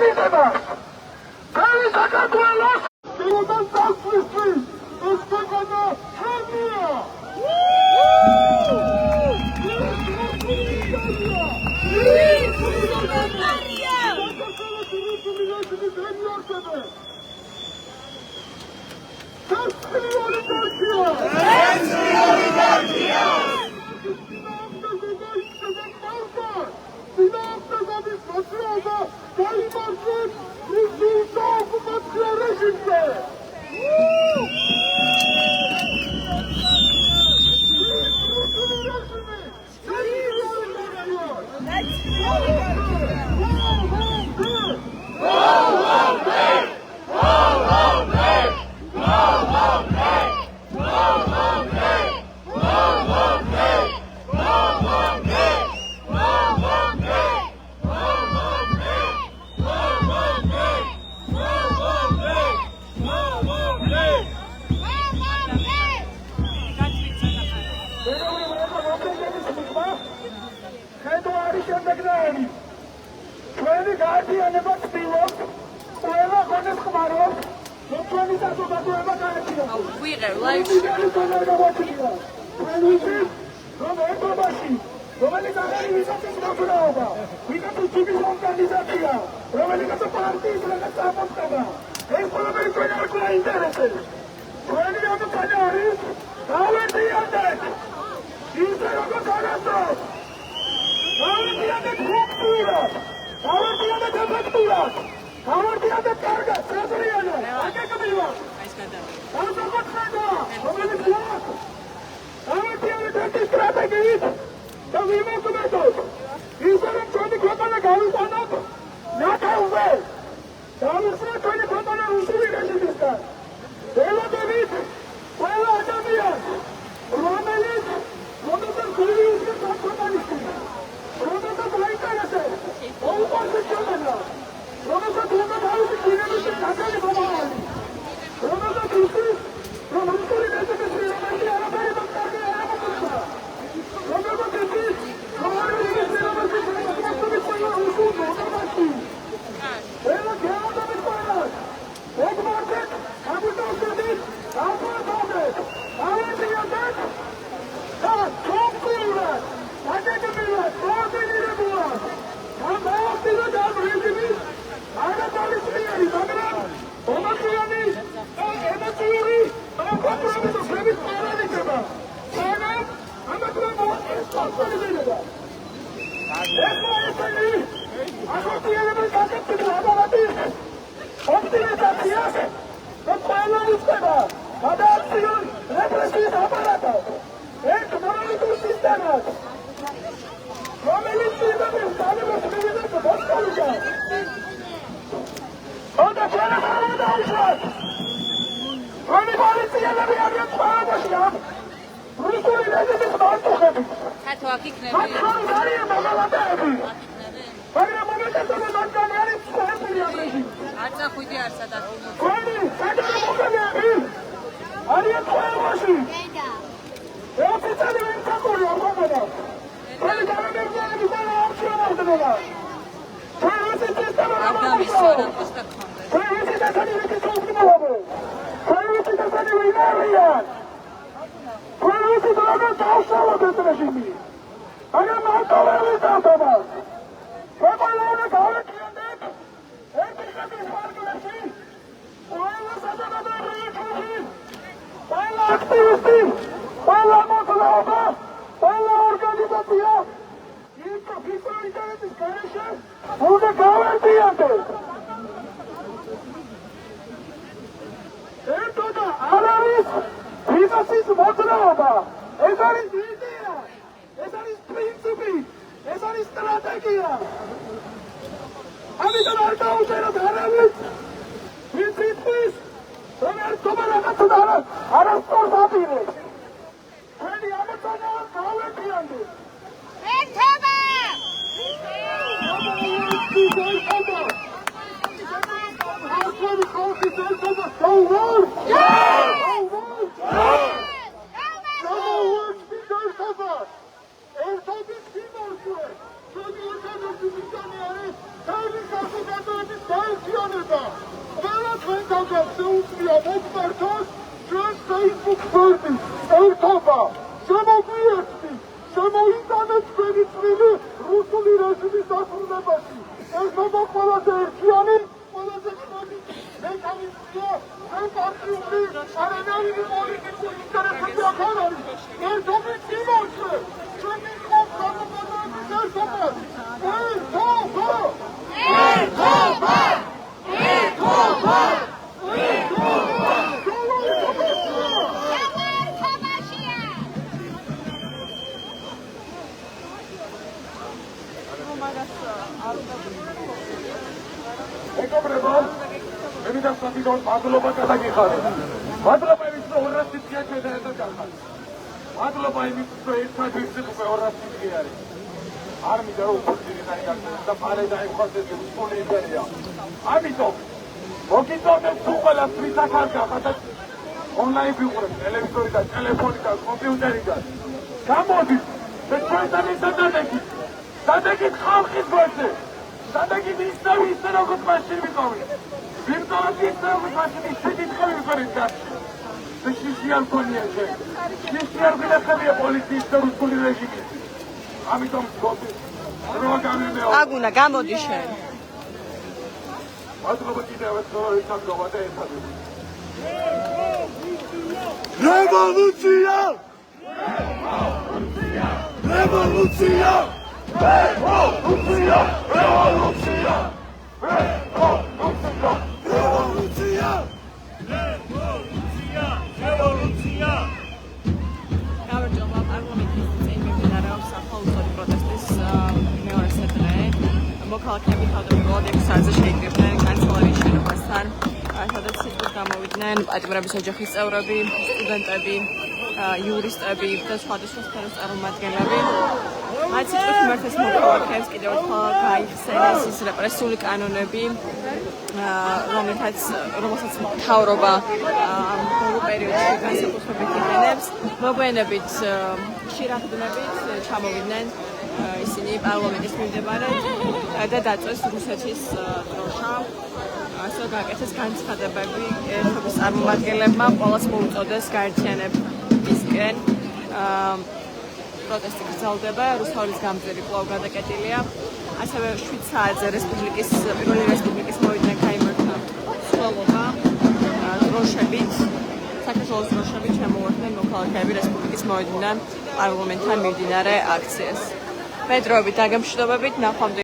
განვითარება თავი საქართველოს პირობან დასვლისთვის ეს ქვეყანა ხმია ეხება ყველა თქვენთაგან შეუძლია მოგვერთოს ჩვენს Facebook გვერდის ერთობა შემოგვიერთდით შემოიტანეთ ჩვენი წვლილი რუსული რეჟიმის დასრულებაში ერთობა ყველაზე ერთიანი ყველაზე კარგი მექანიზმია პარტიული არანაირი პოლიტიკური ინტერესები აქ არ არის ერთობით იმოჩვე ჩვენი მოხალხეების ერთობას მეგობრებო, მე მინდა საბიდოს მადლობა გადაგიხადოთ. მადლობა იმის, რომ 200 წელი ჩვენ ერთად გავხართ. მადლობა იმის, რომ ერთად ვიცით უკვე 200 წელი არის. არ მინდა რომ უხორციელო დაიგახოს და პარე დაიხვალეს უსწოლი იმპერია. ამიტომ მოგიწოდეთ თუ ყველას ვისაც არ გახადათ ონლაინ ვიყურებთ ტელევიზორიდან, ტელეფონიდან, კომპიუტერიდან. გამოდით და ჩვენთან ისადაგეთ. სადაგით ხალხის გვერდზე. სადაგით ისე როგორც მაშინ ვიყავით. ვიმტოვეთ ისე როგორც მაშინ შედიწყავით ვიყავით გარში. და შიშიარ მქონია შენ. შიშიარ გინახებია პოლიციის და რუსული რეჟიმის. ამიტომ გოთი რო გამიმეო. აგუნა გამოდი შენ. მადლობა კიდევ ერთხელ ისაგობა და ერთად. რევოლუცია! რევოლუცია! Revolucja! Revolucja! რევოლუცია! რევოლუცია! გამარჯობა პარლამენტის წინმდებარე საფუძველი პროტესტის მეორე დღე. მოქალაქეები თავდაპირველად 6 საათზე შეიკრიბნენ კანცელარიის შენობასთან. სადაც სიტყვით გამოვიდნენ პატიმრების ოჯახის წევრები, სტუდენტები, იურისტები და სხვადასხვა სფეროს წარმომადგენლები. მათ სიტყვით მიმართეს მოქალაქეებს კიდევ ერთხელ გაიხსენეს ის რეპრესიული კანონები, რომელსაც მთავრობა ამ ბოლო პერიოდში განსაკუთრებით იყენებს. მოგვიანებით ხშირად ჩამოვიდნენ ისინი პარლამენტის მიმდებარედ და დაწვეს რუსეთის დროშა. ასე გააკეთეს განცხადებები ერთობის წარმომადგენლებმა, ყველას მოუწოდეს გაერთიანებისკენ. პროტესტი გრძელდება, რუსთაველის გამზირი კვლავ გადაკეტილია. ასევე 7 საათზე პირველი რესპუბლიკის მოვიდნენ გაიმართა სულობა დროშებით. საქართველოს დროშებით შემოვარდნენ მოქალაქეები რესპუბლიკის მოვიდნენ პარლამენტთან მიმდინარე აქციას. მე დროებით დაგემშვიდობებით, ნახვამდის